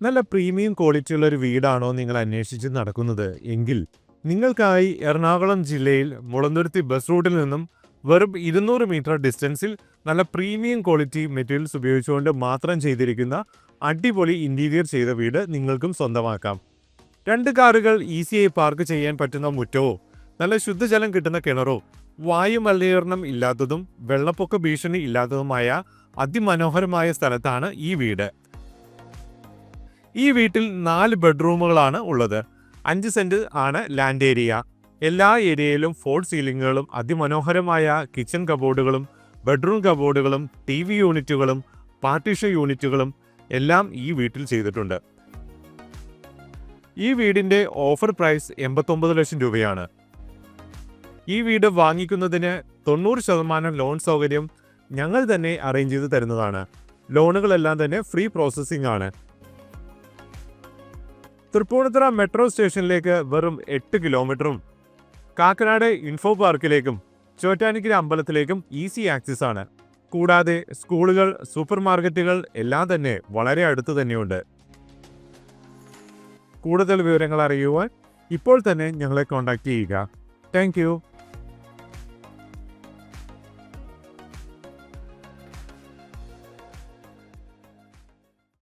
നല്ല പ്രീമിയം ക്വാളിറ്റിയുള്ള ഒരു വീടാണോ നിങ്ങൾ അന്വേഷിച്ച് നടക്കുന്നത് എങ്കിൽ നിങ്ങൾക്കായി എറണാകുളം ജില്ലയിൽ മുളന്തുരുത്തി ബസ് റൂട്ടിൽ നിന്നും വെറും 200 മീറ്റർ ഡിസ്റ്റൻസിൽ നല്ല പ്രീമിയം ക്വാളിറ്റി മെറ്റീരിയൽസ് ഉപയോഗിച്ചുകൊണ്ട് മാത്രം ചെയ്തിരിക്കുന്ന അടിപൊളി ഇന്റീരിയർ ചെയ്ത വീട് നിങ്ങൾക്കും സ്വന്തമാക്കാം. 2 കാറുകൾ ഈസിയായി പാർക്ക് ചെയ്യാൻ പറ്റുന്ന മുറ്റവും നല്ല ശുദ്ധജലം കിട്ടുന്ന കിണറോ വായു മലിനീകരണം ഇല്ലാത്തതും വെള്ളപ്പൊക്ക ഭീഷണി ഇല്ലാത്തതുമായ അതിമനോഹരമായ സ്ഥലത്താണ് ഈ വീട്. ഈ വീട്ടിൽ 4 ബെഡ്റൂമുകളാണ് ഉള്ളത്. 5 സെന്റ് ആണ് ലാൻഡ് ഏരിയ. എല്ലാ ഏരിയയിലും ഫോൾ സീലിങ്ങുകളും അതിമനോഹരമായ കിച്ചൺ കബോർഡുകളും ബെഡ്റൂം കബോർഡുകളും TV യൂണിറ്റുകളും പാർട്ടീഷൻ യൂണിറ്റുകളും എല്ലാം ഈ വീട്ടിൽ ചെയ്തിട്ടുണ്ട്. ഈ വീടിന്റെ ഓഫർ പ്രൈസ് 89 ലക്ഷം രൂപയാണ്. ഈ വീട് വാങ്ങിക്കുന്നതിന് 90% ലോൺ സൗകര്യം ഞങ്ങൾ തന്നെ അറേഞ്ച് ചെയ്ത് തരുന്നതാണ്. ലോണുകളെല്ലാം തന്നെ ഫ്രീ പ്രോസസ്സിംഗ് ആണ്. തൃപ്പൂണിത്തുറ മെട്രോ സ്റ്റേഷനിലേക്ക് വെറും 8 കിലോമീറ്ററും കാക്കനാട് ഇൻഫോ പാർക്കിലേക്കും ചോറ്റാനിക്കര അമ്പലത്തിലേക്കും ഈസി ആക്സസ് ആണ്. കൂടാതെ സ്കൂളുകൾ, സൂപ്പർ മാർക്കറ്റുകൾ എല്ലാം തന്നെ വളരെ അടുത്ത് തന്നെയുണ്ട്. കൂടുതൽ വിവരങ്ങൾ അറിയുവാൻ ഇപ്പോൾ തന്നെ ഞങ്ങളെ കോൺടാക്ട് ചെയ്യുക. താങ്ക്